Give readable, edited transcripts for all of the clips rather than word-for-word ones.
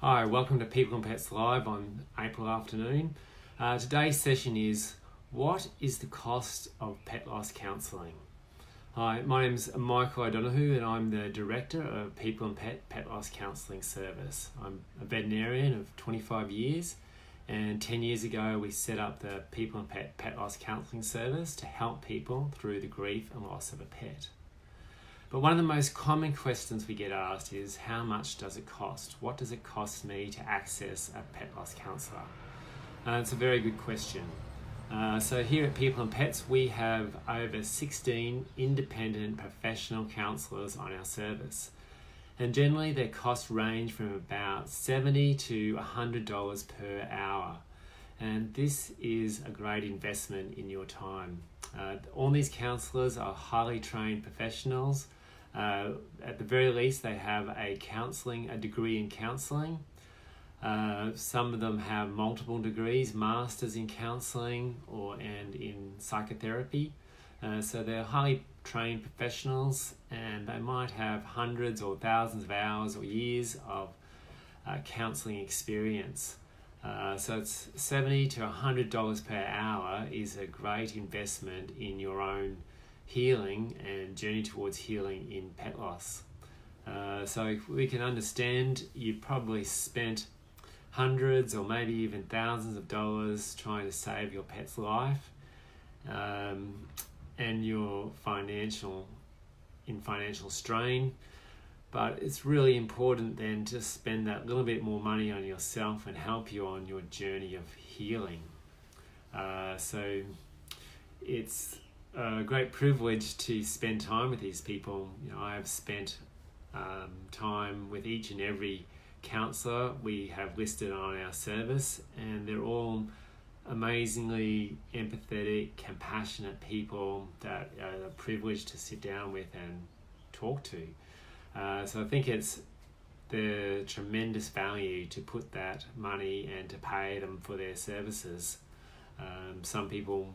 Hi, welcome to People and Pets Live on April afternoon. Today's session is, what is the cost of pet loss counselling? Hi, my name is Michael O'Donoghue and I'm the Director of People and Pet Loss Counselling Service. I'm a veterinarian of 25 years and 10 years ago we set up the People and Pet Loss Counselling Service to help people through the grief and loss of a pet. But one of the most common questions we get asked is, how much does it cost? What does it cost me to access a pet loss counsellor? It's a very good question. So here at People and Pets, we have over 16 independent professional counsellors on our service. And generally their costs range from about $70 to $100 per hour. And this is a great investment in your time. All these counsellors are highly trained professionals. At the very least, they have a degree in counselling. Some of them have multiple degrees, masters in counselling and in psychotherapy. So they're highly trained professionals, and they might have hundreds or thousands of hours or years of counselling experience. So it's $70 to $100 per hour is a great investment in your own healing and journey towards healing in pet loss. So we can understand you've probably spent hundreds or maybe even thousands of dollars trying to save your pet's life, and you're in financial strain. But it's really important then to spend that little bit more money on yourself and help you on your journey of healing. So it's a great privilege to spend time with these people. I have spent time with each and every counsellor we have listed on our service, and they're all amazingly empathetic, compassionate people that are privileged to sit down with and talk to. So I think it's the tremendous value to put that money and to pay them for their services. Some people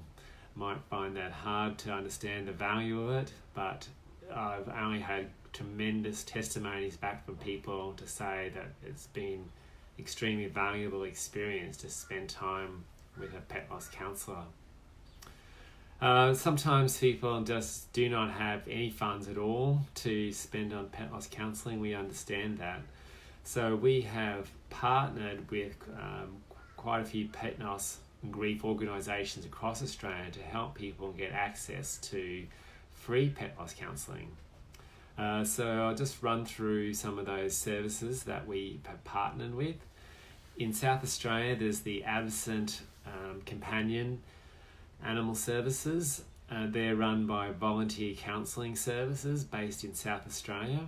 might find that hard to understand the value of it, but I've only had tremendous testimonies back from people to say that it's been extremely valuable experience to spend time with a pet loss counsellor. Sometimes people just do not have any funds at all to spend on pet loss counselling. We understand that. So we have partnered with quite a few pet loss and grief organisations across Australia to help people get access to free pet loss counselling. So I'll just run through some of those services that we have partnered with. In South Australia, there's the Absent Companion Animal Services. They're run by Volunteer Counselling Services based in South Australia.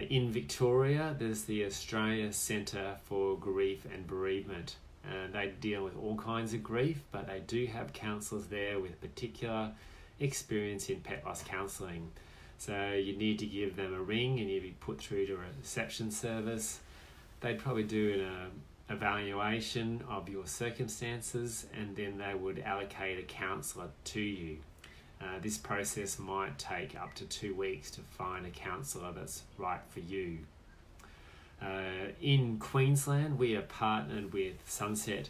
In Victoria, there's the Australia Centre for Grief and Bereavement. They deal with all kinds of grief, but they do have counsellors there with particular experience in pet loss counselling. So you need to give them a ring and you'll be put through to a reception service. They'd probably do an evaluation of your circumstances, and then they would allocate a counsellor to you. This process might take up to 2 weeks to find a counsellor that's right for you. In Queensland, we are partnered with Sunset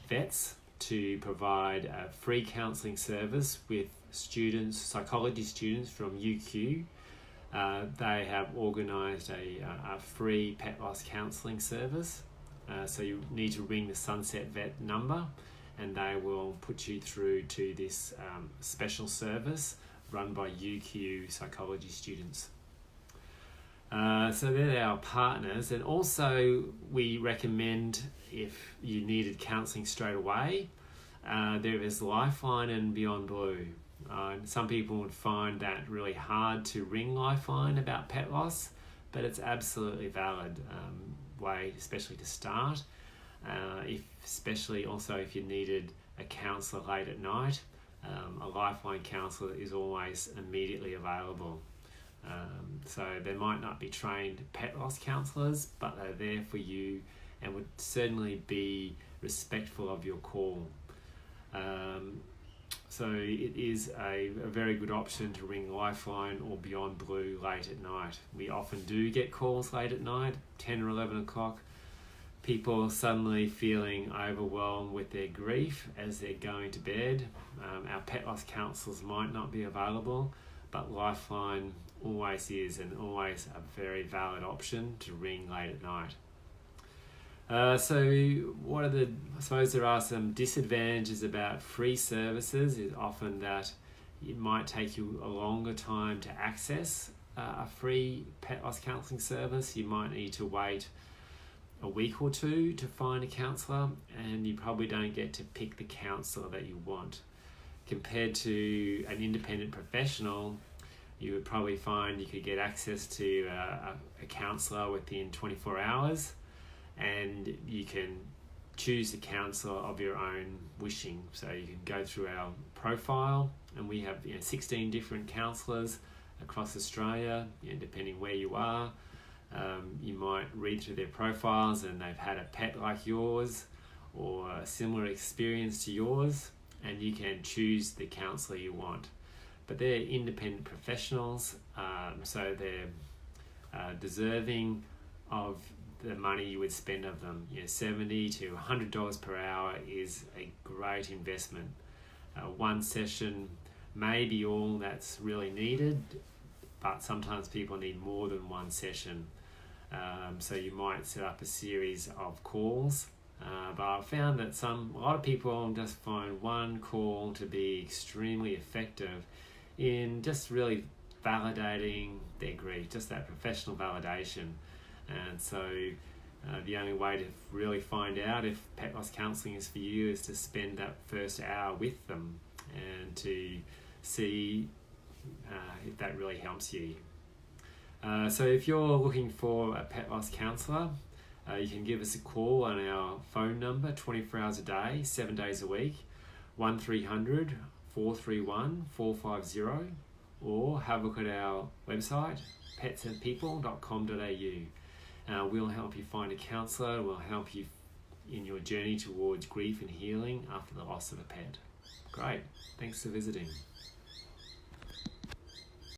Vets to provide a free counselling service with psychology students from UQ. They have organised a free pet loss counselling service. So you need to ring the Sunset Vet number and they will put you through to this special service run by UQ psychology students. So they're our partners, and also we recommend, if you needed counselling straight away, there is Lifeline and Beyond Blue. Some people would find that really hard to ring Lifeline about pet loss, but it's absolutely valid way, especially to start. Especially also if you needed a counsellor late at night, a Lifeline counsellor is always immediately available. So they might not be trained pet loss counsellors, but they're there for you and would certainly be respectful of your call. So it is a very good option to ring Lifeline or Beyond Blue late at night. We often do get calls late at night, 10 or 11 o'clock, people suddenly feeling overwhelmed with their grief as they're going to bed. Our pet loss counsellors might not be available, but Lifeline always is, and always a very valid option to ring late at night. I suppose there are some disadvantages about free services. Is often that it might take you a longer time to access a free pet loss counselling service. You might need to wait a week or two to find a counsellor, and you probably don't get to pick the counsellor that you want. Compared to an independent professional, you would probably find you could get access to a counsellor within 24 hours, and you can choose a counsellor of your own wishing. So you can go through our profile, and we have 16 different counsellors across Australia, depending where you are. You might read through their profiles and they've had a pet like yours or a similar experience to yours, and you can choose the counsellor you want. But they're independent professionals, so they're deserving of the money you would spend of them. $70 to $100 per hour is a great investment. One session may be all that's really needed, but sometimes people need more than one session. So you might set up a series of calls, but I've found that a lot of people just find one call to be extremely effective in just really validating their grief, just that professional validation. And so the only way to really find out if pet loss counselling is for you is to spend that first hour with them and to see if that really helps you. So if you're looking for a pet loss counsellor, you can give us a call on our phone number 24 hours a day, 7 days a week, 1300 431 450, or have a look at our website, petsandpeople.com.au. We'll help you find a counsellor. We'll help you in your journey towards grief and healing after the loss of a pet. Great. Thanks for visiting.